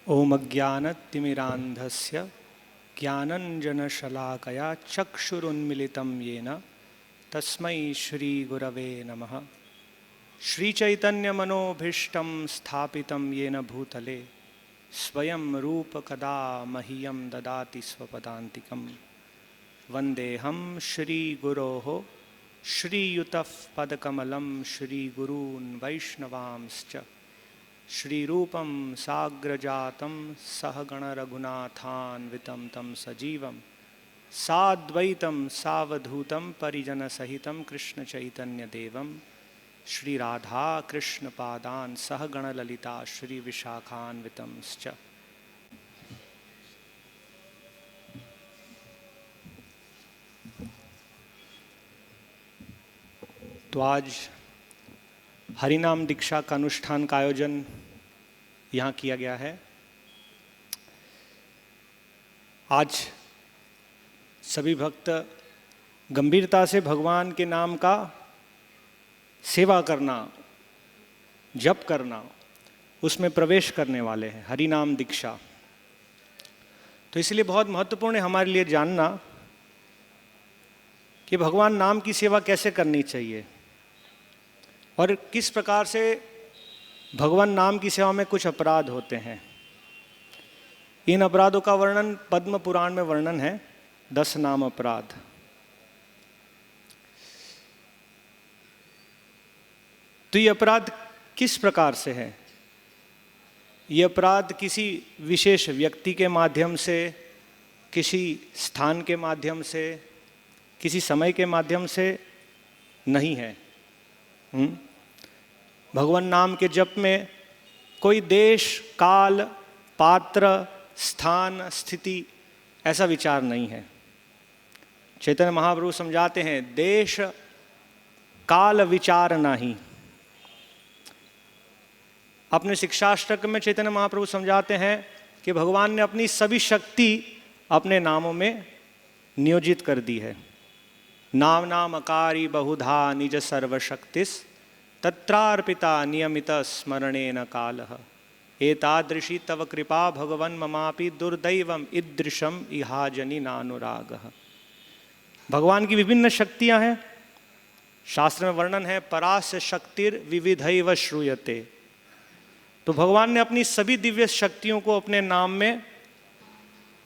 ओम अज्ञानतिमिरान्धस्य ज्ञानञ्जनशलाकया चक्षुरुन्मिलितं येन तस्मै श्रीगुरवे नमः। श्रीचैतन्यमनोभीष्टं स्थापितं येन भूतले स्वयं रूपकदा मह्यं ददाति स्वपदान्तिकं। वन्देऽहं श्रीगुरोः श्रीयुतः पदकमलं श्रीगुरून् वैष्णवांश्च श्रीरूपं साग्रजातं सहगणरघुनाथान्वितं तं सजीवं साद्वैतं सावधूतं परिजनसहितं कृष्णचैतन्यदेवं श्रीराधाकृष्णपादान् सहगणललिता श्रीविशाखान्वितंश्च। तो आज हरिनाम दीक्षा का अनुष्ठान का आयोजन यहाँ किया गया है। आज सभी भक्त गंभीरता से भगवान के नाम का सेवा करना, जप करना, उसमें प्रवेश करने वाले हैं, हरिनाम दीक्षा। तो इसलिए बहुत महत्वपूर्ण है हमारे लिए जानना कि भगवान नाम की सेवा कैसे करनी चाहिए और किस प्रकार से भगवान नाम की सेवा में कुछ अपराध होते हैं। इन अपराधों का वर्णन पद्म पुराण में वर्णन है, 10 नाम अपराध। तो ये अपराध किस प्रकार से है? ये अपराध किसी विशेष व्यक्ति के माध्यम से, किसी स्थान के माध्यम से, किसी समय के माध्यम से नहीं है। भगवान नाम के जप में कोई देश, काल, पात्र, स्थान, स्थिति ऐसा विचार नहीं है। चैतन्य महाप्रभु समझाते हैं, देश काल विचार नहीं। अपने शिक्षाष्टक में चैतन्य महाप्रभु समझाते हैं कि भगवान ने अपनी सभी शक्ति अपने नामों में नियोजित कर दी है। नाम नाम अकारी बहुधा निज सर्वशक्तिस् तत्रार्पिता नियमित स्मरणेन कालः। एतादृशी तव कृपा भगवन् ममापि दुर्दैवम ईदृशम इहाजनि नानुरागः। भगवान की विभिन्न शक्तियां हैं। शास्त्र में वर्णन है, परास्य शक्तिर विविधैव श्रूयते। तो भगवान ने अपनी सभी दिव्य शक्तियों को अपने नाम में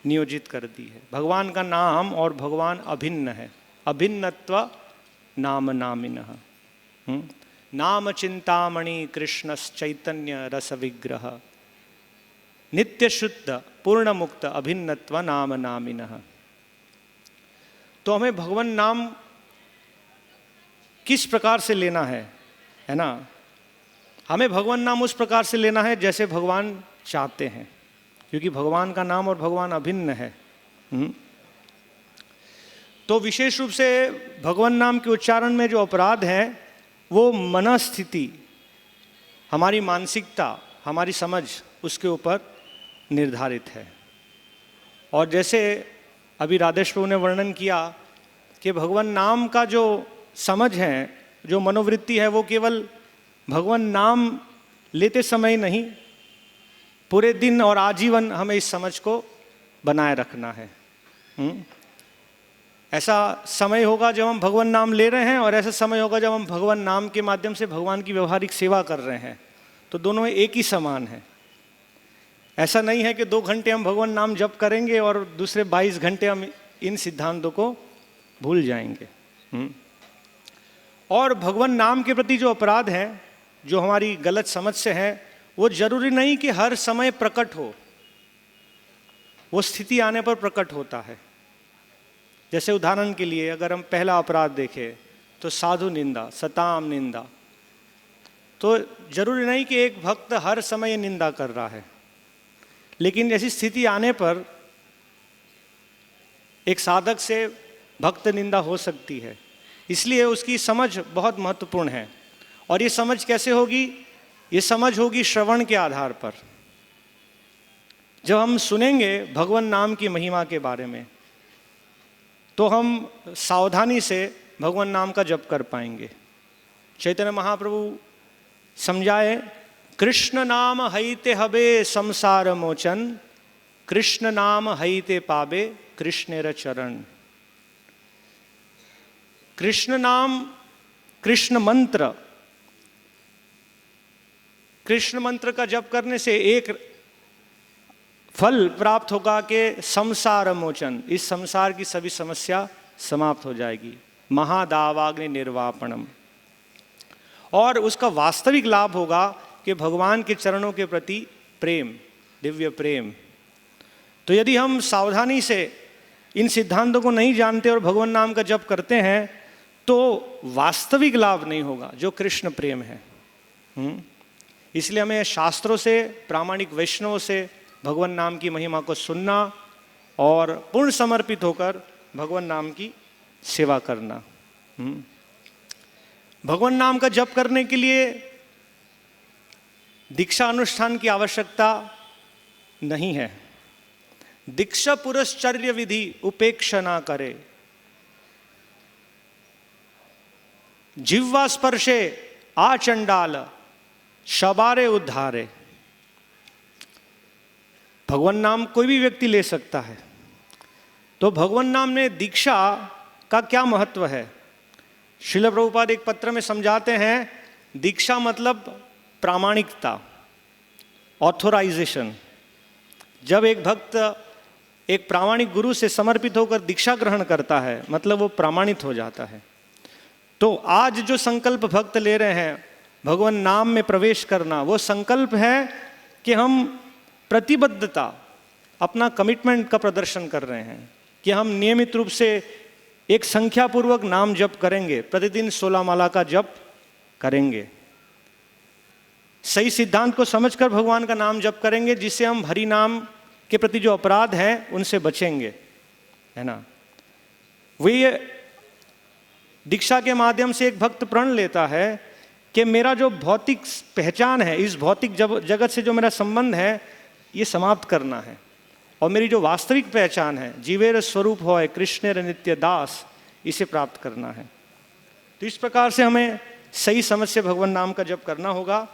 नियोजित कर दी है। भगवान का नाम और भगवान अभिन्न है। अभिन्नत्व नाम नामिनः। नाम चिंतामणि कृष्णश्चैतन्य रस विग्रह नित्य शुद्ध पूर्ण मुक्त अभिन्नत्व नाम नामिनः। तो हमें भगवान नाम किस प्रकार से लेना है ना? हमें भगवान नाम उस प्रकार से लेना है जैसे भगवान चाहते हैं, क्योंकि भगवान का नाम और भगवान अभिन्न है। तो विशेष रूप से भगवान नाम के उच्चारण में जो अपराध है वो मनस्थिति, हमारी मानसिकता, हमारी समझ, उसके ऊपर निर्धारित है। और जैसे अभी राधेश प्रभु ने वर्णन किया कि भगवान नाम का जो समझ है, जो मनोवृत्ति है, वो केवल भगवान नाम लेते समय नहीं, पूरे दिन और आजीवन हमें इस समझ को बनाए रखना है। ऐसा समय होगा जब हम भगवान नाम ले रहे हैं और ऐसा समय होगा जब हम भगवान नाम के माध्यम से भगवान की व्यवहारिक सेवा कर रहे हैं। तो दोनों एक ही समान है। ऐसा नहीं है कि 2 घंटे हम भगवान नाम जप करेंगे और दूसरे 22 घंटे हम इन सिद्धांतों को भूल जाएंगे। और भगवान नाम के प्रति जो अपराध है, जो हमारी गलत समझ से है, वो जरूरी नहीं कि हर समय प्रकट हो, वो स्थिति आने पर प्रकट होता है। जैसे उदाहरण के लिए अगर हम पहला अपराध देखें तो साधु निंदा, सताम निंदा। तो जरूरी नहीं कि एक भक्त हर समय निंदा कर रहा है, लेकिन ऐसी स्थिति आने पर एक साधक से भक्त निंदा हो सकती है। इसलिए उसकी समझ बहुत महत्वपूर्ण है। और ये समझ कैसे होगी? ये समझ होगी श्रवण के आधार पर। जब हम सुनेंगे भगवान नाम की महिमा के बारे में, तो हम सावधानी से भगवान नाम का जप कर पाएंगे। चैतन्य महाप्रभु समझाए कृष्ण नाम हईते हबे संसार मोचन, कृष्ण नाम हईते पाबे कृष्णेर चरण। कृष्ण नाम, कृष्ण मंत्र, कृष्ण मंत्र का जप करने से एक फल प्राप्त होगा कि संसार मोचन, इस संसार की सभी समस्या समाप्त हो जाएगी, महादावाग्नि निर्वापणम। और उसका वास्तविक लाभ होगा कि भगवान के चरणों के प्रति प्रेम, दिव्य प्रेम। तो यदि हम सावधानी से इन सिद्धांतों को नहीं जानते और भगवान नाम का जप करते हैं तो वास्तविक लाभ नहीं होगा जो कृष्ण प्रेम है। इसलिए हमें शास्त्रों से, प्रामाणिक वैष्णवों से भगवान नाम की महिमा को सुनना और पूर्ण समर्पित होकर भगवान नाम की सेवा करना। भगवान नाम का जप करने के लिए दीक्षा अनुष्ठान की आवश्यकता नहीं है। दीक्षा पुरश्चर्य विधि उपेक्षा ना करे, जिह्वा स्पर्शे आचंडाल शबारे उद्धारे। भगवान नाम कोई भी व्यक्ति ले सकता है। तो भगवान नाम में दीक्षा का क्या महत्व है? श्रील प्रभुपाद एक पत्र में समझाते हैं, दीक्षा मतलब प्रामाणिकता, ऑथोराइजेशन। जब एक भक्त एक प्रामाणिक गुरु से समर्पित होकर दीक्षा ग्रहण करता है मतलब वो प्रामाणित हो जाता है। तो आज जो संकल्प भक्त ले रहे हैं भगवान नाम में प्रवेश करना, वो संकल्प है कि हम प्रतिबद्धता, अपना कमिटमेंट का प्रदर्शन कर रहे हैं कि हम नियमित रूप से एक संख्यापूर्वक नाम जप करेंगे, प्रतिदिन 16 माला का जप करेंगे, सही सिद्धांत को समझकर भगवान का नाम जप करेंगे, जिससे हम हरि नाम के प्रति जो अपराध हैं उनसे बचेंगे, है ना। वही दीक्षा के माध्यम से एक भक्त प्रण लेता है कि मेरा जो भौतिक पहचान है, इस भौतिक जगत से जो मेरा संबंध है, ये समाप्त करना है और मेरी जो वास्तविक पहचान है, जीवेर स्वरूप होय कृष्णेर नित्य दास, इसे प्राप्त करना है। तो इस प्रकार से हमें सही समझ से भगवान नाम का जप करना होगा,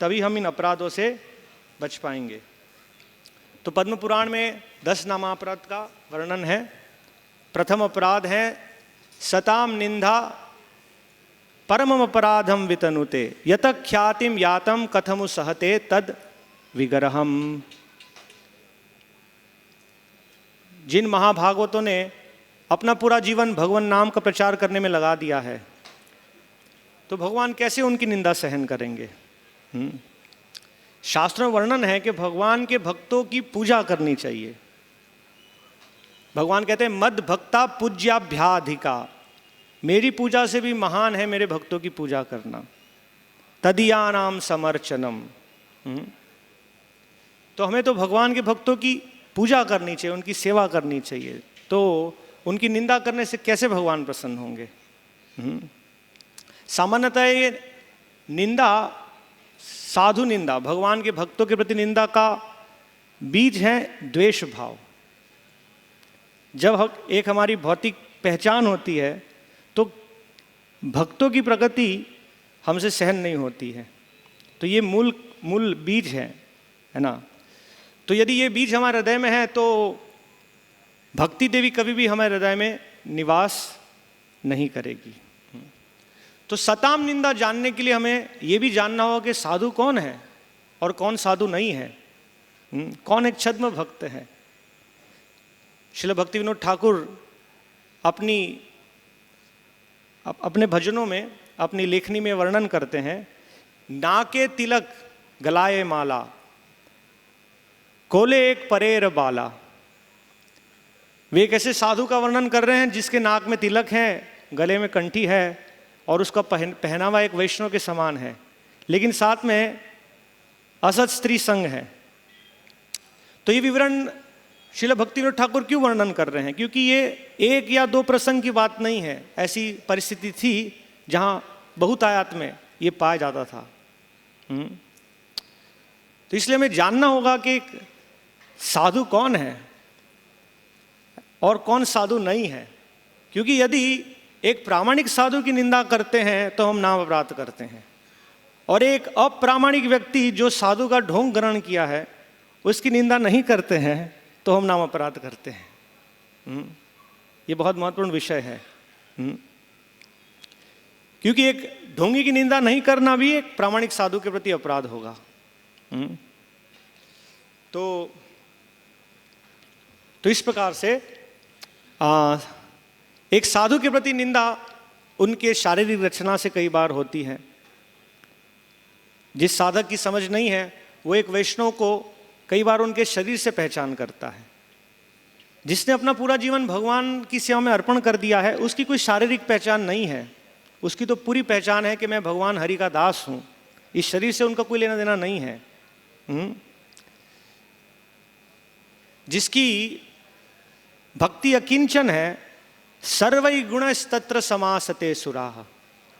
तभी हम इन अपराधों से बच पाएंगे। तो पद्म पुराण में 10 नामापराध का वर्णन है। प्रथम अपराध है सताम निंदा परमम अपराधम वितनुते, यत ख्यातिम यातम कथमु सहते तद विग्रहम। जिन महाभागवतों ने अपना पूरा जीवन भगवान नाम का प्रचार करने में लगा दिया है, तो भगवान कैसे उनकी निंदा सहन करेंगे? शास्त्रों में वर्णन है कि भगवान के भक्तों की पूजा करनी चाहिए। भगवान कहते हैं मद भक्ता पूज्याभ्याधिका, मेरी पूजा से भी महान है मेरे भक्तों की पूजा करना। तदीयानाम समर्चनम। तो हमें तो भगवान के भक्तों की पूजा करनी चाहिए, उनकी सेवा करनी चाहिए। तो उनकी निंदा करने से कैसे भगवान प्रसन्न होंगे? सामान्यतः ये निंदा, साधु निंदा, भगवान के भक्तों के प्रति निंदा का बीज है द्वेष भाव। जब एक हमारी भौतिक पहचान होती है तो भक्तों की प्रगति हमसे सहन नहीं होती है। तो ये मूल बीज है ना। तो यदि ये बीज हमारे हृदय में है तो भक्ति देवी कभी भी हमारे हृदय में निवास नहीं करेगी। तो सताम निंदा जानने के लिए हमें ये भी जानना होगा कि साधु कौन है और कौन साधु नहीं है, कौन एक छद्म भक्त है। श्रील भक्ति विनोद ठाकुर अपने भजनों में, अपनी लेखनी में वर्णन करते हैं, नाके तिलक गलाए माला, कोले एक परेर बाला। वे एक ऐसे साधु का वर्णन कर रहे हैं जिसके नाक में तिलक है, गले में कंठी है और उसका पहनावा एक वैष्णव के समान है, लेकिन साथ में असत स्त्री संग है। तो ये विवरण श्रील भक्ति विनोद ठाकुर क्यों वर्णन कर रहे हैं? क्योंकि ये 1 या 2 प्रसंग की बात नहीं है। ऐसी परिस्थिति थी जहां बहुतायत में ये पाया जाता था। तो इसलिए हमें जानना होगा कि साधु कौन है और कौन साधु नहीं है। क्योंकि यदि एक प्रामाणिक साधु की निंदा करते हैं तो हम नाम अपराध करते हैं। और एक अप्रामाणिक व्यक्ति जो साधु का ढोंग ग्रहण किया है उसकी निंदा नहीं करते हैं तो हम नाम अपराध करते हैं। ये बहुत महत्वपूर्ण विषय है। क्योंकि एक ढोंगी की निंदा नहीं करना भी एक प्रामाणिक साधु के प्रति अपराध होगा। तो इस प्रकार से एक साधु के प्रति निंदा उनके शारीरिक रचना से कई बार होती है। जिस साधक की समझ नहीं है वो एक वैष्णव को कई बार उनके शरीर से पहचान करता है। जिसने अपना पूरा जीवन भगवान की सेवा में अर्पण कर दिया है उसकी कोई शारीरिक पहचान नहीं है, उसकी तो पूरी पहचान है कि मैं भगवान हरि का दास हूँ। इस शरीर से उनका कोई लेना देना नहीं है। जिसकी भक्ति अकिंचन है, सर्वै गुणस्तत्र समासते सुराः,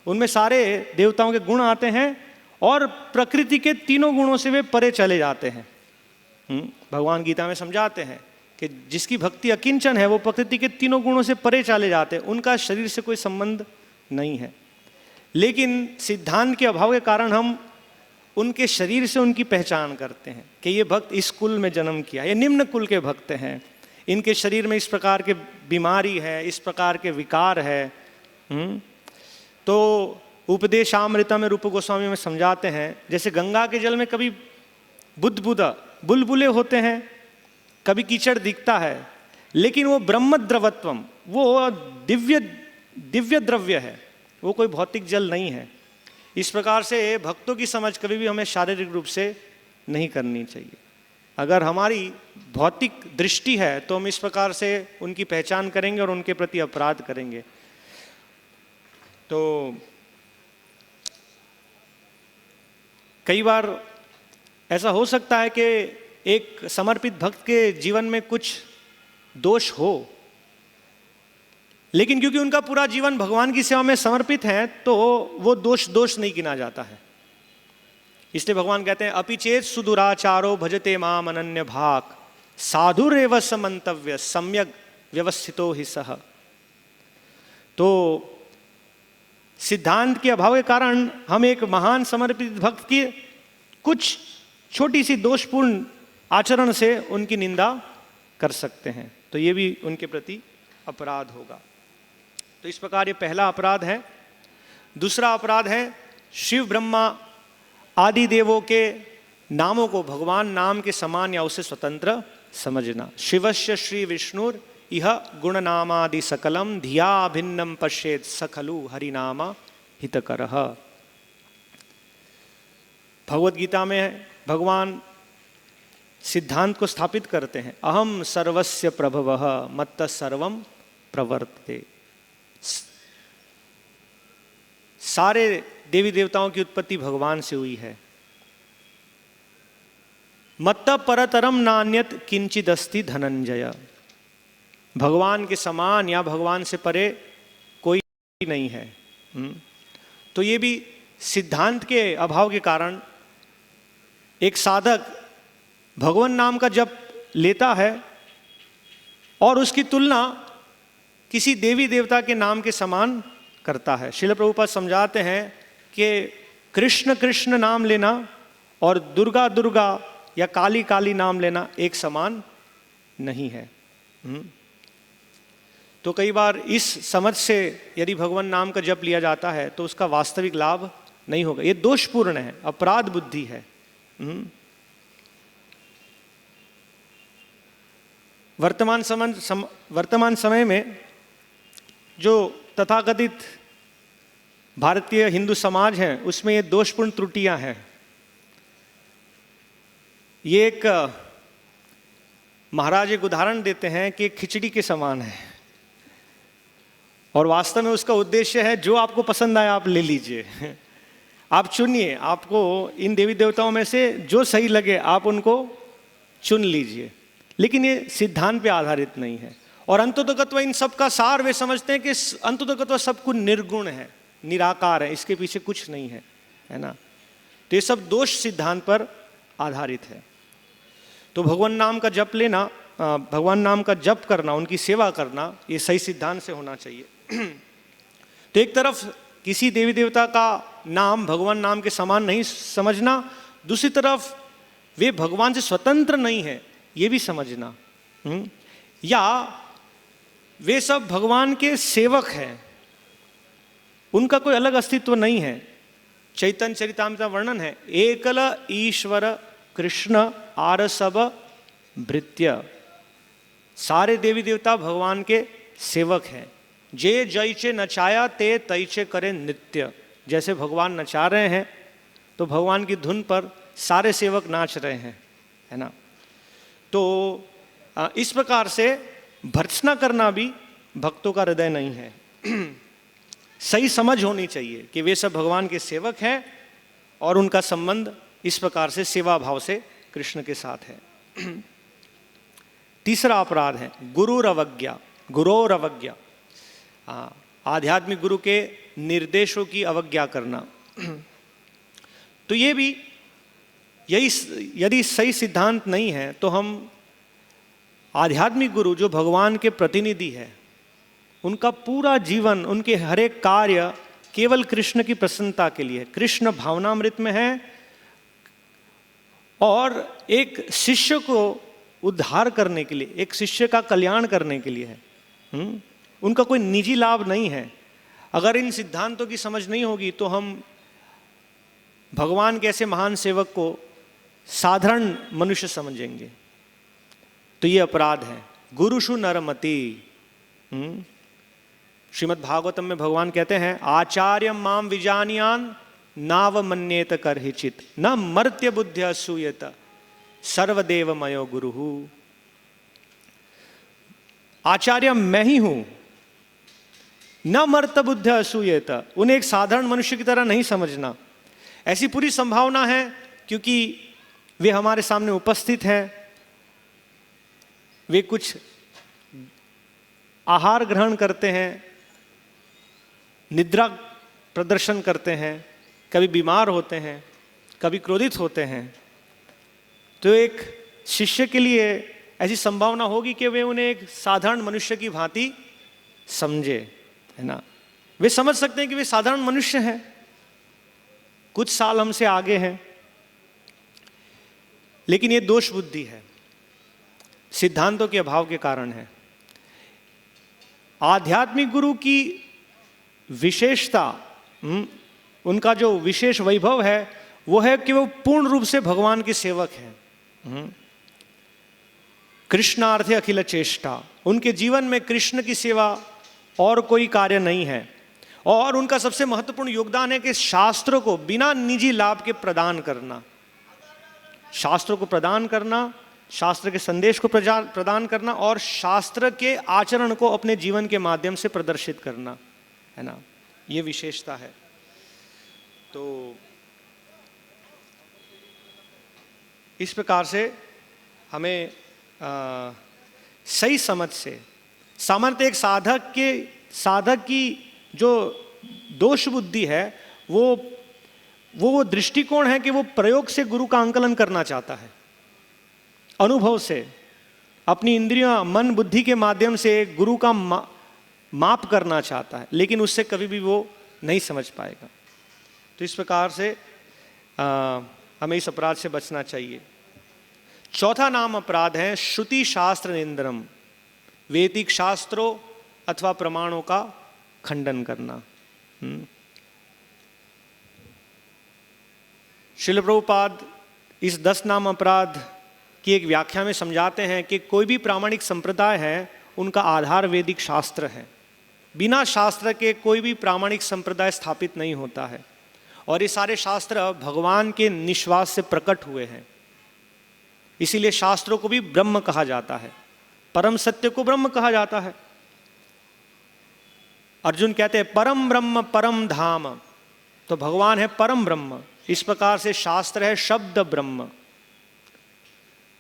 उनमें सारे देवताओं के गुण आते हैं और प्रकृति के तीनों गुणों से वे परे चले जाते हैं। भगवान गीता में समझाते हैं कि जिसकी भक्ति अकिंचन है वो प्रकृति के तीनों गुणों से परे चले जाते हैं, उनका शरीर से कोई संबंध नहीं है। लेकिन सिद्धांत के अभाव के कारण हम उनके शरीर से उनकी पहचान करते हैं कि ये भक्त इस कुल में जन्म किया, ये निम्न कुल के भक्त हैं, इनके शरीर में इस प्रकार के बीमारी है, इस प्रकार के विकार है। तो उपदेशामृता में रूप गोस्वामी में समझाते हैं, जैसे गंगा के जल में कभी बुलबुले होते हैं, कभी कीचड़ दिखता है, लेकिन वो ब्रह्म द्रवत्वम, वो दिव्य द्रव्य है, वो कोई भौतिक जल नहीं है। इस प्रकार से भक्तों की समझ कभी भी हमें शारीरिक रूप से नहीं करनी चाहिए। अगर हमारी भौतिक दृष्टि है तो हम इस प्रकार से उनकी पहचान करेंगे और उनके प्रति अपराध करेंगे। तो कई बार ऐसा हो सकता है कि एक समर्पित भक्त के जीवन में कुछ दोष हो, लेकिन क्योंकि उनका पूरा जीवन भगवान की सेवा में समर्पित है तो वो दोष नहीं गिना जाता है। इसलिए भगवान कहते हैं अपि चेत सुदुराचारो भजते माम अनन्य भाग साधुरेव समन्तव्य सम्यक व्यवस्थितो हि सह। तो सिद्धांत के अभाव के कारण हम एक महान समर्पित भक्त की कुछ छोटी सी दोषपूर्ण आचरण से उनकी निंदा कर सकते हैं, तो ये भी उनके प्रति अपराध होगा। तो इस प्रकार ये पहला अपराध है। दूसरा अपराध है शिव ब्रह्मा आदि देवों के नामों को भगवान नाम के समान या उससे स्वतंत्र समझना। शिवस्य श्री विष्णुर इह गुणनामादि सकलम धिया भिन्नम पश्येत सखलु हरिनाम हितकरः। भगवद गीता में भगवान सिद्धांत को स्थापित करते हैं, अहम सर्वस्य प्रभवः मत्तः सर्वम प्रवर्तते। सारे देवी देवताओं की उत्पत्ति भगवान से हुई है। मत्तः परतरम नान्यत किंचिदस्ति धनंजय। भगवान के समान या भगवान से परे कोई नहीं है। तो ये भी सिद्धांत के अभाव के कारण एक साधक भगवान नाम का जप लेता है और उसकी तुलना किसी देवी देवता के नाम के समान करता है। श्रील प्रभुपाद समझाते हैं कि कृष्ण कृष्ण नाम लेना और दुर्गा दुर्गा या काली काली नाम लेना एक समान नहीं है। तो कई बार इस समझ से यदि भगवान नाम का जप लिया जाता है तो उसका वास्तविक लाभ नहीं होगा। ये दोषपूर्ण है, अपराध बुद्धि है। वर्तमान समय में जो तथाकथित भारतीय हिंदू समाज है उसमें ये दोषपूर्ण त्रुटियां हैं। ये एक महाराज एक उदाहरण देते हैं कि खिचड़ी के समान है और वास्तव में उसका उद्देश्य है जो आपको पसंद आए आप ले लीजिए, आप चुनिए, आपको इन देवी देवताओं में से जो सही लगे आप उनको चुन लीजिए। लेकिन ये सिद्धांत पे आधारित नहीं है। और अंततोगत्व इन सब का सार वे समझते हैं कि अंततोगत्व सब कुछ निर्गुण है, निराकार है, इसके पीछे कुछ नहीं है, है ना। तो ये सब दोष सिद्धांत पर आधारित है। तो भगवान नाम का जप लेना, भगवान नाम का जप करना, उनकी सेवा करना, ये सही सिद्धांत से होना चाहिए। तो एक तरफ किसी देवी देवता का नाम भगवान नाम के समान नहीं समझना, दूसरी तरफ वे भगवान से स्वतंत्र नहीं है ये भी समझना। या वे सब भगवान के सेवक हैं, उनका कोई अलग अस्तित्व नहीं है। चैतन्य चरितामृत का वर्णन है, एकल ईश्वर कृष्ण आर सब भृत्य। सारे देवी देवता भगवान के सेवक हैं। जे जैचे नचाया ते तैचे करे नित्य। जैसे भगवान नचा रहे हैं तो भगवान की धुन पर सारे सेवक नाच रहे हैं, है ना। तो इस प्रकार से भर्त्सना करना भी भक्तों का हृदय नहीं है। सही समझ होनी चाहिए कि वे सब भगवान के सेवक हैं और उनका संबंध इस प्रकार से सेवा भाव से कृष्ण के साथ है। तीसरा अपराध है गुरुरवज्ञा, गुरोरवज्ञा। आध्यात्मिक गुरु के निर्देशों की अवज्ञा करना। तो ये भी यदि सही सिद्धांत नहीं है तो हम आध्यात्मिक गुरु जो भगवान के प्रतिनिधि है, उनका पूरा जीवन, उनके हर एक कार्य केवल कृष्ण की प्रसन्नता के लिए, कृष्ण भावनामृत में है और एक शिष्य को उद्धार करने के लिए, एक शिष्य का कल्याण करने के लिए है। उनका कोई निजी लाभ नहीं है। अगर इन सिद्धांतों की समझ नहीं होगी तो हम भगवान के ऐसे महान सेवक को साधारण मनुष्य समझेंगे। तो ये अपराध है। गुरुषु नरमति। श्रीमद् भागवतम में भगवान कहते हैं, आचार्य माम विजानियान नावमन्येत करहिचित न मर्त्य बुद्ध्या असूयत सर्वदेव मयो गुरुहु। आचार्य मैं ही हूं, न मर्त बुद्ध्या असूयत। उन्हें एक साधारण मनुष्य की तरह नहीं समझना। ऐसी पूरी संभावना है क्योंकि वे हमारे सामने उपस्थित हैं। वे कुछ आहार ग्रहण करते हैं, निद्रा प्रदर्शन करते हैं, कभी बीमार होते हैं, कभी क्रोधित होते हैं। तो एक शिष्य के लिए ऐसी संभावना होगी कि वे उन्हें एक साधारण मनुष्य की भांति समझे, है ना। वे समझ सकते हैं कि वे साधारण मनुष्य हैं, कुछ साल हमसे आगे हैं, लेकिन ये दोष बुद्धि है, सिद्धांतों के अभाव के कारण है। आध्यात्मिक गुरु की विशेषता, उनका जो विशेष वैभव है वो है कि वो पूर्ण रूप से भगवान के सेवक हैं। कृष्णार्थे अखिल चेष्टा। उनके जीवन में कृष्ण की सेवा और कोई कार्य नहीं है। और उनका सबसे महत्वपूर्ण योगदान है कि शास्त्रों को बिना निजी लाभ के प्रदान करना, शास्त्रों को प्रदान करना, शास्त्र के संदेश को प्रदान करना और शास्त्र के आचरण को अपने जीवन के माध्यम से प्रदर्शित करना, है ना। ये विशेषता है। तो इस प्रकार से हमें सही समझ से, सामान्यतः एक साधक की जो दोष बुद्धि है वो दृष्टिकोण है कि वो प्रयोग से गुरु का आंकलन करना चाहता है, अनुभव से, अपनी इंद्रियां, मन, बुद्धि के माध्यम से गुरु का माप करना चाहता है, लेकिन उससे कभी भी वो नहीं समझ पाएगा। तो इस प्रकार से हमें इस अपराध से बचना चाहिए। चौथा नाम अपराध है श्रुति शास्त्र निंदनम। वैदिक शास्त्रों अथवा प्रमाणों का खंडन करना। श्रील प्रभुपाद इस 10 नाम अपराध की एक व्याख्या में समझाते हैं कि कोई भी प्रामाणिक संप्रदाय है उनका आधार वैदिक शास्त्र है। बिना शास्त्र के कोई भी प्रामाणिक संप्रदाय स्थापित नहीं होता है। और ये सारे शास्त्र भगवान के निश्वास से प्रकट हुए हैं, इसीलिए शास्त्रों को भी ब्रह्म कहा जाता है, परम सत्य को ब्रह्म कहा जाता है। अर्जुन कहते हैं परम ब्रह्म परम धाम, तो भगवान है परम ब्रह्म। इस प्रकार से शास्त्र है शब्द ब्रह्म।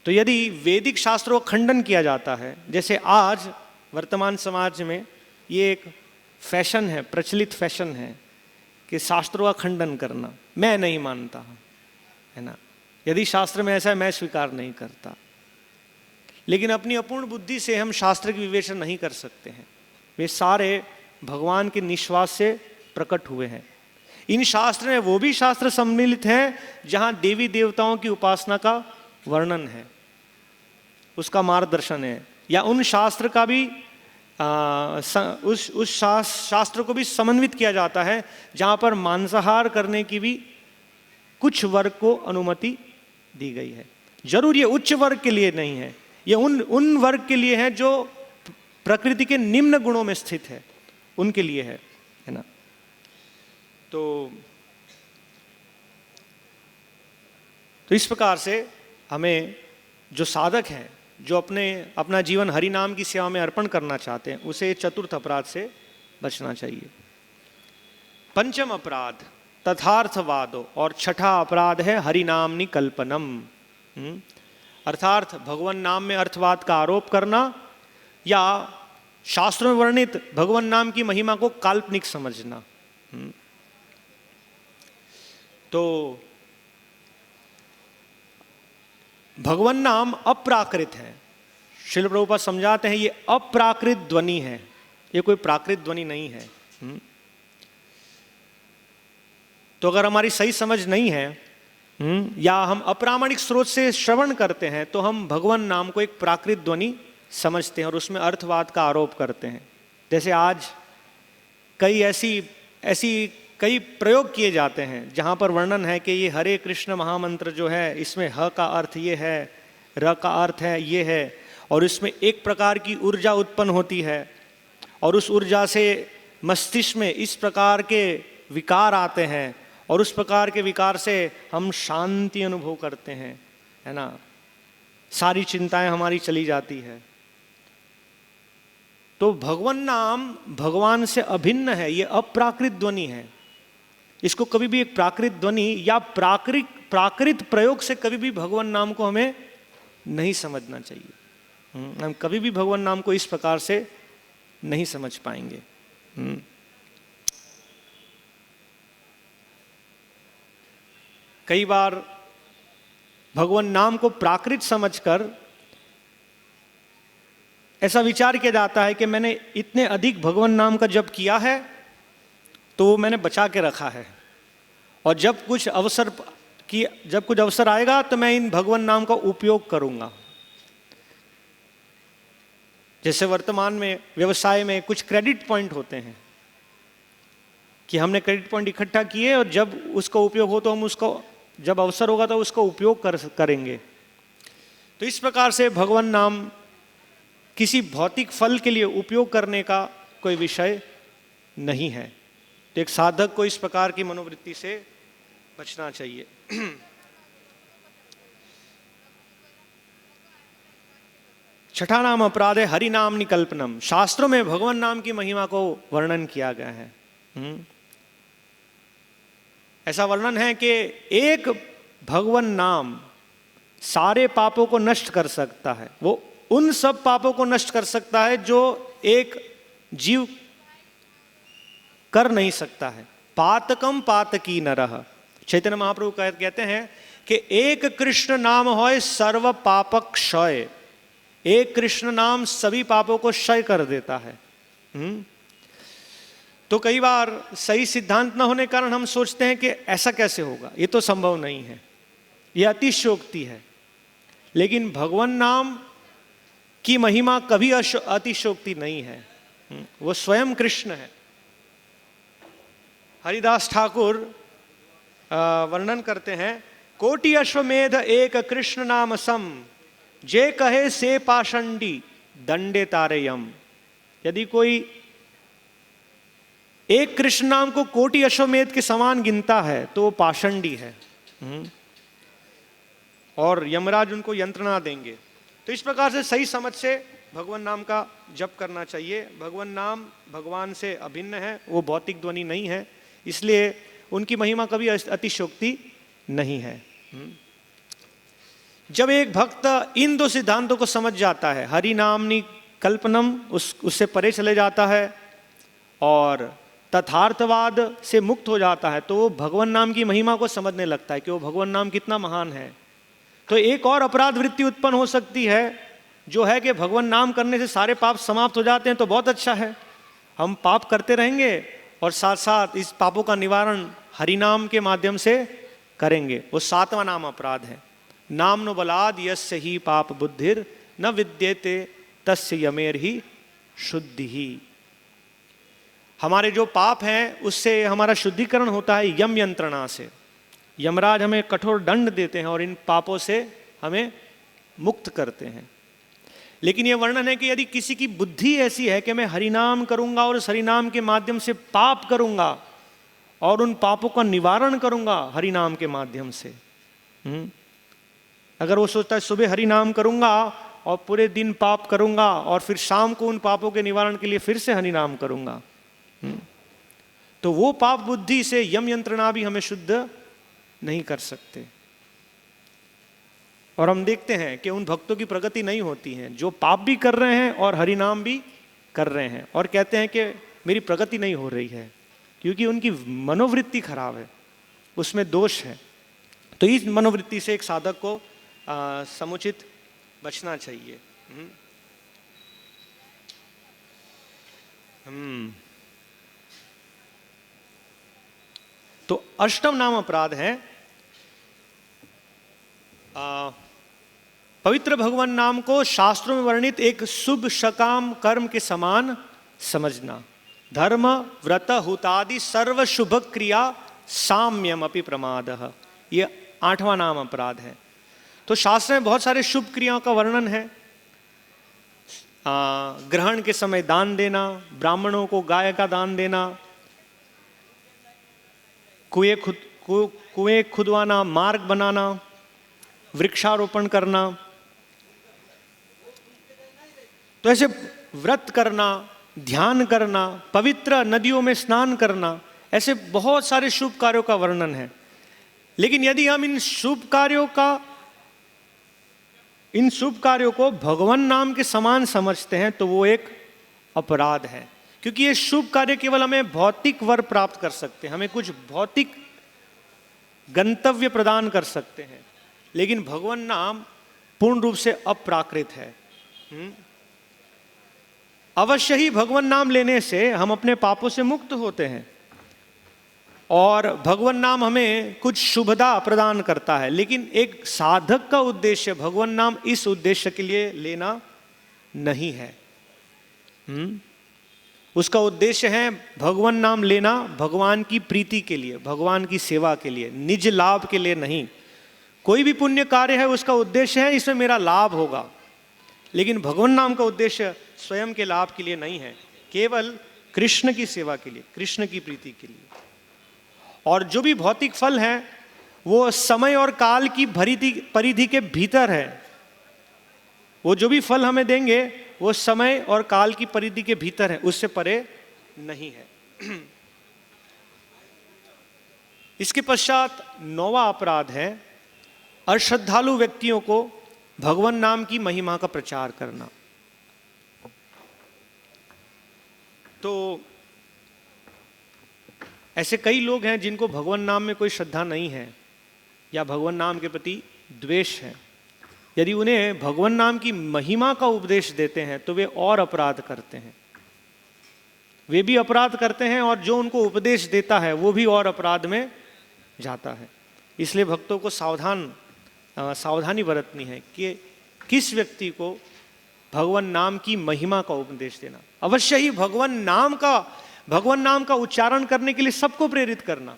तो यदि वैदिक शास्त्रों का खंडन किया जाता है, जैसे आज वर्तमान समाज में ये एक फैशन है, प्रचलित फैशन है कि शास्त्रों का खंडन करना, मैं नहीं मानता, है ना। यदि शास्त्र में ऐसा है मैं स्वीकार नहीं करता, लेकिन अपनी अपूर्ण बुद्धि से हम शास्त्र की विवेचना नहीं कर सकते हैं। वे सारे भगवान के निश्वास से प्रकट हुए हैं। इन शास्त्र में वो भी शास्त्र सम्मिलित हैं जहां देवी देवताओं की उपासना का वर्णन है, उसका मार्गदर्शन है, या उन शास्त्र का भी उस शास्त्र को भी समन्वित किया जाता है जहां पर मांसाहार करने की भी कुछ वर्ग को अनुमति दी गई है। जरूर ये उच्च वर्ग के लिए नहीं है, ये उन वर्ग के लिए है जो प्रकृति के निम्न गुणों में स्थित है, उनके लिए है ना। तो इस प्रकार से हमें जो साधक हैं, जो अपना जीवन हरि नाम की सेवा में अर्पण करना चाहते हैं, उसे चतुर्थ अपराध से बचना चाहिए। पंचम अपराध तथार्थवादो, और छठा अपराध है हरिनामनि कल्पनम। अर्थात भगवान नाम में अर्थवाद का आरोप करना या शास्त्रों में वर्णित भगवान नाम की महिमा को काल्पनिक समझना। तो भगवान नाम अप्राकृत है। श्रील प्रभुपाद समझाते हैं ये अप्राकृत ध्वनि है, ये कोई प्राकृत ध्वनि नहीं है। तो अगर हमारी सही समझ नहीं है या हम अप्रामाणिक स्रोत से श्रवण करते हैं तो हम भगवान नाम को एक प्राकृत ध्वनि समझते हैं और उसमें अर्थवाद का आरोप करते हैं। जैसे आज कई कई प्रयोग किए जाते हैं जहाँ पर वर्णन है कि ये हरे कृष्ण महामंत्र जो है इसमें ह का अर्थ ये है, र का अर्थ है ये है, और इसमें एक प्रकार की ऊर्जा उत्पन्न होती है और उस ऊर्जा से मस्तिष्क में इस प्रकार के विकार आते हैं और उस प्रकार के विकार से हम शांति अनुभव करते हैं, है ना, सारी चिंताएं हमारी चली जाती है। तो भगवान नाम भगवान से अभिन्न है, ये अप्राकृत ध्वनि है। इसको कभी भी एक प्राकृत ध्वनि या प्राकृत प्रयोग से कभी भी भगवान नाम को हमें नहीं समझना चाहिए। हम कभी भी भगवान नाम को इस प्रकार से नहीं समझ पाएंगे। कई बार भगवान नाम को प्राकृत समझकर ऐसा विचार किया जाता है कि मैंने इतने अधिक भगवान नाम का जप किया है तो वो मैंने बचा के रखा है, और जब कुछ अवसर आएगा तो मैं इन भगवान नाम का उपयोग करूंगा। जैसे वर्तमान में व्यवसाय में कुछ क्रेडिट पॉइंट होते हैं कि हमने क्रेडिट पॉइंट इकट्ठा किए और जब उसका उपयोग हो तो हम उसको, जब अवसर होगा तो उसका उपयोग करेंगे। तो इस प्रकार से भगवान नाम किसी भौतिक फल के लिए उपयोग करने का कोई विषय नहीं है। तो एक साधक को इस प्रकार की मनोवृत्ति से बचना चाहिए। छठा नाम अपराध है हरि नाम निकल्पनम। शास्त्रों में भगवान नाम की महिमा को वर्णन किया गया है। ऐसा वर्णन है कि एक भगवान नाम सारे पापों को नष्ट कर सकता है। वो उन सब पापों को नष्ट कर सकता है जो एक जीव कर नहीं सकता है। पातकम पातकी नरह। चैतन्य महाप्रभु कहते हैं कि एक कृष्ण नाम होय सर्व पापक क्षय। एक कृष्ण नाम सभी पापों को क्षय कर देता है। तो कई बार सही सिद्धांत न होने के कारण हम सोचते हैं कि ऐसा कैसे होगा, ये तो संभव नहीं है, ये अतिशयोक्ति है। लेकिन भगवान नाम की महिमा कभी अतिशयोक्ति नहीं है, वो स्वयं कृष्ण है। हरिदास ठाकुर वर्णन करते हैं, कोटि अश्वमेध एक कृष्ण नाम सम, जे कहे से पाषंडी दंडे तारेयम। यदि कोई एक कृष्ण नाम को कोटि अश्वमेध के समान गिनता है तो वो पाषंडी है और यमराज उनको यंत्रणा देंगे। तो इस प्रकार से सही समझ से भगवान नाम का जप करना चाहिए। भगवान नाम भगवान से अभिन्न है, वो भौतिक ध्वनि नहीं है, इसलिए उनकी महिमा कभी अतिशयोक्ति नहीं है। जब एक भक्त इन दो सिद्धांतों को समझ जाता है, हरि नामनि कल्पनम, उससे परे चले जाता है और तथार्थवाद से मुक्त हो जाता है, तो वो भगवान नाम की महिमा को समझने लगता है कि वो भगवान नाम कितना महान है। तो एक और अपराध वृत्ति उत्पन्न हो सकती है जो है कि भगवान नाम करने से सारे पाप समाप्त हो जाते हैं, तो बहुत अच्छा है, हम पाप करते रहेंगे और साथ साथ इस पापों का निवारण हरिनाम के माध्यम से करेंगे। वो 7वां नाम अपराध है। नाम नो बलाद यस्य ही पाप बुद्धिर न विद्यते तस्य यमेर ही शुद्धि ही। हमारे जो पाप हैं उससे हमारा शुद्धिकरण होता है यम यंत्रणा से। यमराज हमें कठोर दंड देते हैं और इन पापों से हमें मुक्त करते हैं। लेकिन यह वर्णन है कि यदि किसी की बुद्धि ऐसी है कि मैं हरिनाम करूंगा और उस हरिनाम के माध्यम से पाप करूंगा और उन पापों का निवारण करूंगा हरिनाम के माध्यम से। अगर वो सोचता है सुबह हरिनाम करूंगा और पूरे दिन पाप करूंगा और फिर शाम को उन पापों के निवारण के लिए फिर से हरिनाम करूंगा, तो वो पाप बुद्धि से यम यंत्रणा भी हमें शुद्ध नहीं कर सकते। और हम देखते हैं कि उन भक्तों की प्रगति नहीं होती है जो पाप भी कर रहे हैं और हरिनाम भी कर रहे हैं और कहते हैं कि मेरी प्रगति नहीं हो रही है, क्योंकि उनकी मनोवृत्ति खराब है, उसमें दोष है। तो इस मनोवृत्ति से एक साधक को समुचित बचना चाहिए। तो अष्टम नाम अपराध है पवित्र भगवान नाम को शास्त्रों में वर्णित एक शुभ सकाम कर्म के समान समझना। धर्म व्रत हुतादि सर्व शुभ क्रिया साम्यम अपि प्रमादः, ये 8वां नाम अपराध है। तो शास्त्र में बहुत सारे शुभ क्रियाओं का वर्णन है। ग्रहण के समय दान देना, ब्राह्मणों को गाय का दान देना, कुएं खुदवाना, मार्ग बनाना, वृक्षारोपण करना, तो ऐसे व्रत करना, ध्यान करना, पवित्र नदियों में स्नान करना, ऐसे बहुत सारे शुभ कार्यों का वर्णन है। लेकिन यदि हम इन शुभ कार्यों को भगवान नाम के समान समझते हैं तो वो एक अपराध है, क्योंकि ये शुभ कार्य केवल हमें भौतिक वर प्राप्त कर सकते हैं, हमें कुछ भौतिक गंतव्य प्रदान कर सकते हैं, लेकिन भगवान नाम पूर्ण रूप से अप्राकृत है। अवश्य ही भगवान नाम लेने से हम अपने पापों से मुक्त होते हैं और भगवान नाम हमें कुछ शुभता प्रदान करता है, लेकिन एक साधक का उद्देश्य भगवान नाम इस उद्देश्य के लिए लेना नहीं है। उसका उद्देश्य है भगवान नाम लेना भगवान की प्रीति के लिए, भगवान की सेवा के लिए, निज लाभ के लिए नहीं। कोई भी पुण्य कार्य है उसका उद्देश्य है इसमें मेरा लाभ होगा, लेकिन भगवान नाम का उद्देश्य स्वयं के लाभ के लिए नहीं है, केवल कृष्ण की सेवा के लिए, कृष्ण की प्रीति के लिए। और जो भी भौतिक फल है वो समय और काल की परिधि के भीतर है। वो जो भी फल हमें देंगे वो समय और काल की परिधि के भीतर है, उससे परे नहीं है। इसके पश्चात 9वां अपराध है अश्रद्धालु व्यक्तियों को भगवान नाम की महिमा का प्रचार करना। तो ऐसे कई लोग हैं जिनको भगवान नाम में कोई श्रद्धा नहीं है या भगवान नाम के प्रति द्वेष है। यदि उन्हें भगवान नाम की महिमा का उपदेश देते हैं तो वे और अपराध करते हैं, वे भी अपराध करते हैं और जो उनको उपदेश देता है वो भी और अपराध में जाता है। इसलिए भक्तों को सावधानी बरतनी है कि किस व्यक्ति को भगवान नाम की महिमा का उपदेश देना। अवश्य ही भगवान नाम का उच्चारण करने के लिए सबको प्रेरित करना।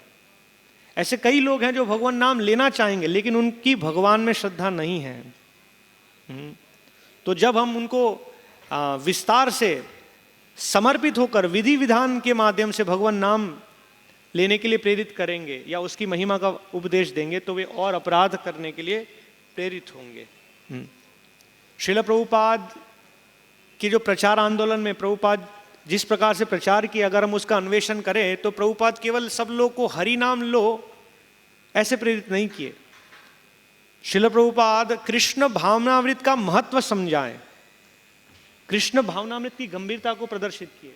ऐसे कई लोग हैं जो भगवान नाम लेना चाहेंगे लेकिन उनकी भगवान में श्रद्धा नहीं है। तो जब हम उनको विस्तार से समर्पित होकर विधि विधान के माध्यम से भगवान नाम लेने के लिए प्रेरित करेंगे या उसकी महिमा का उपदेश देंगे तो वे और अपराध करने के लिए प्रेरित होंगे। श्रील प्रभुपाद की जो प्रचार आंदोलन में प्रभुपाद जिस प्रकार से प्रचार किया, अगर हम उसका अन्वेषण करें तो प्रभुपाद केवल सब लोग को हरि नाम लो ऐसे प्रेरित नहीं किए। श्रील प्रभुपाद कृष्ण भावनामृत का महत्व समझाएं, कृष्ण भावनामृत की गंभीरता को प्रदर्शित किए।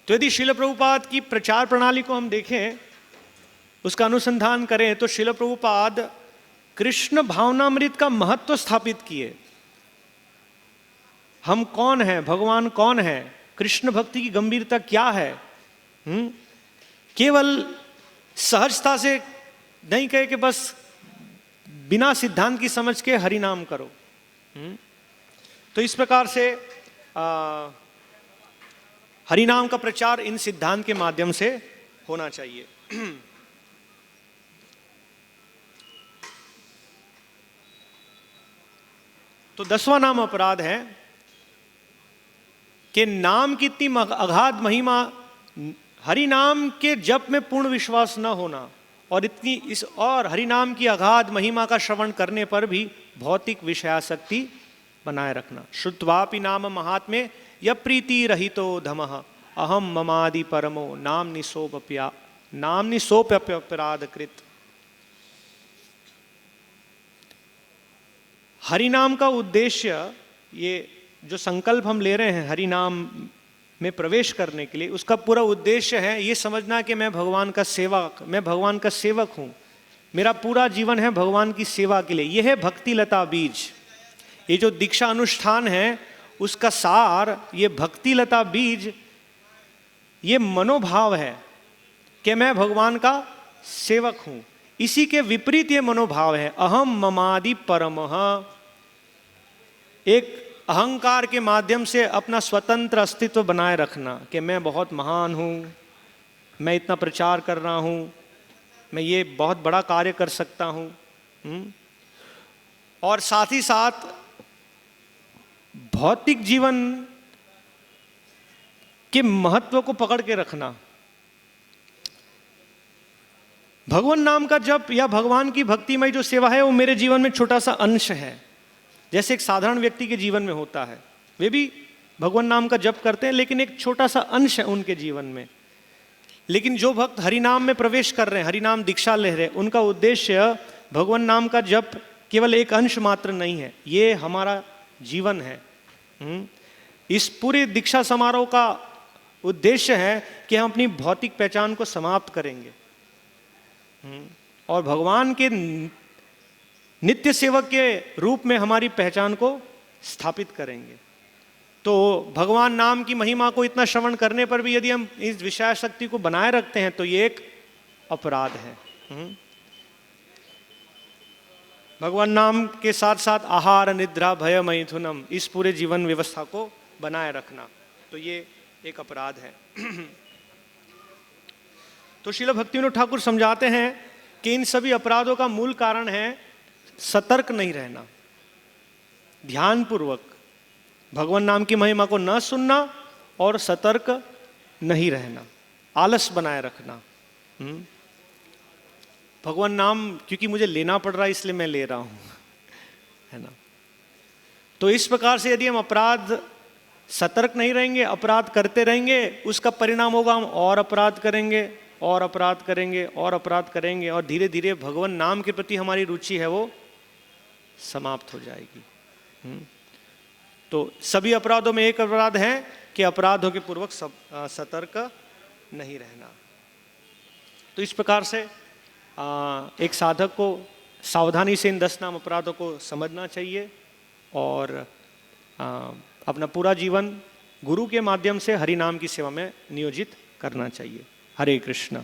तो यदि श्रील प्रभुपाद की प्रचार प्रणाली को हम देखें, उसका अनुसंधान करें, तो श्रील प्रभुपाद कृष्ण भावनामृत का महत्व स्थापित किए हम कौन हैं, भगवान कौन है, कृष्ण भक्ति की गंभीरता क्या है। केवल सहजता से नहीं कहे कि बस बिना सिद्धांत की समझ के हरि नाम करो। तो इस प्रकार से हरि नाम का प्रचार इन सिद्धांत के माध्यम से होना चाहिए। तो 10वां नाम अपराध है कि नाम की इतनी अगाध महिमा, हरि नाम के जप में पूर्ण विश्वास न होना और हरि नाम की अगाध महिमा का श्रवण करने पर भी भौतिक विषयासक्ति बनाए रखना। श्रुत्वापि नाम महात्म्ये य प्रीति रहितो धमः अहम ममादि परमो नाम निसोप्यपराध कृत। हरि नाम का उद्देश्य, ये जो संकल्प हम ले रहे हैं हरि नाम में प्रवेश करने के लिए, उसका पूरा उद्देश्य है ये समझना कि मैं भगवान का सेवक हूँ, मेरा पूरा जीवन है भगवान की सेवा के लिए। यह है भक्ति लता बीज। ये जो दीक्षा अनुष्ठान है उसका सार, ये भक्ति लता बीज, ये मनोभाव है कि मैं भगवान का सेवक हूँ। इसी के विपरीत ये मनोभाव है अहम ममादि परमः। एक अहंकार के माध्यम से अपना स्वतंत्र अस्तित्व बनाए रखना कि मैं बहुत महान हूँ, मैं इतना प्रचार कर रहा हूँ, मैं ये बहुत बड़ा कार्य कर सकता हूँ। और साथ ही साथ भौतिक जीवन के महत्व को पकड़ के रखना। भगवान नाम का जप या भगवान की भक्तिमय जो सेवा है वो मेरे जीवन में छोटा सा अंश है, जैसे एक साधारण व्यक्ति के जीवन में होता है। वे भी भगवान नाम का जप करते हैं लेकिन एक छोटा सा अंश है उनके जीवन में। लेकिन जो भक्त हरि नाम में प्रवेश कर रहे हैं, हरि नाम दीक्षा ले रहे हैं, उनका उद्देश्य भगवान नाम का जप केवल एक अंश मात्र नहीं है, ये हमारा जीवन है। इस पूरे दीक्षा समारोह का उद्देश्य है कि हम अपनी भौतिक पहचान को समाप्त करेंगे और भगवान के नित्य सेवक के रूप में हमारी पहचान को स्थापित करेंगे। तो भगवान नाम की महिमा को इतना श्रवण करने पर भी यदि हम इस विषयासक्ति को बनाए रखते हैं तो ये एक अपराध है। भगवान नाम के साथ साथ आहार, निद्रा, भय, मैथुनम, इस पूरे जीवन व्यवस्था को बनाए रखना, तो ये एक अपराध है। तो श्रील भक्तिविनोद ठाकुर समझाते हैं कि इन सभी अपराधों का मूल कारण है सतर्क नहीं रहना, ध्यानपूर्वक भगवान नाम की महिमा को न सुनना और सतर्क नहीं रहना, आलस बनाए रखना। भगवान नाम क्योंकि मुझे लेना पड़ रहा है इसलिए मैं ले रहा हूं, है ना। तो इस प्रकार से यदि हम सतर्क नहीं रहेंगे, अपराध करते रहेंगे, उसका परिणाम होगा हम और अपराध करेंगे और अपराध करेंगे और अपराध करेंगे और धीरे धीरे भगवान नाम के प्रति हमारी रुचि है वो समाप्त हो जाएगी। तो सभी अपराधों में एक अपराध है कि अपराधों के पूर्वक सतर्क नहीं रहना। तो इस प्रकार से एक साधक को सावधानी से इन 10 नाम अपराधों को समझना चाहिए और अपना पूरा जीवन गुरु के माध्यम से हरि नाम की सेवा में नियोजित करना चाहिए। हरे कृष्ण।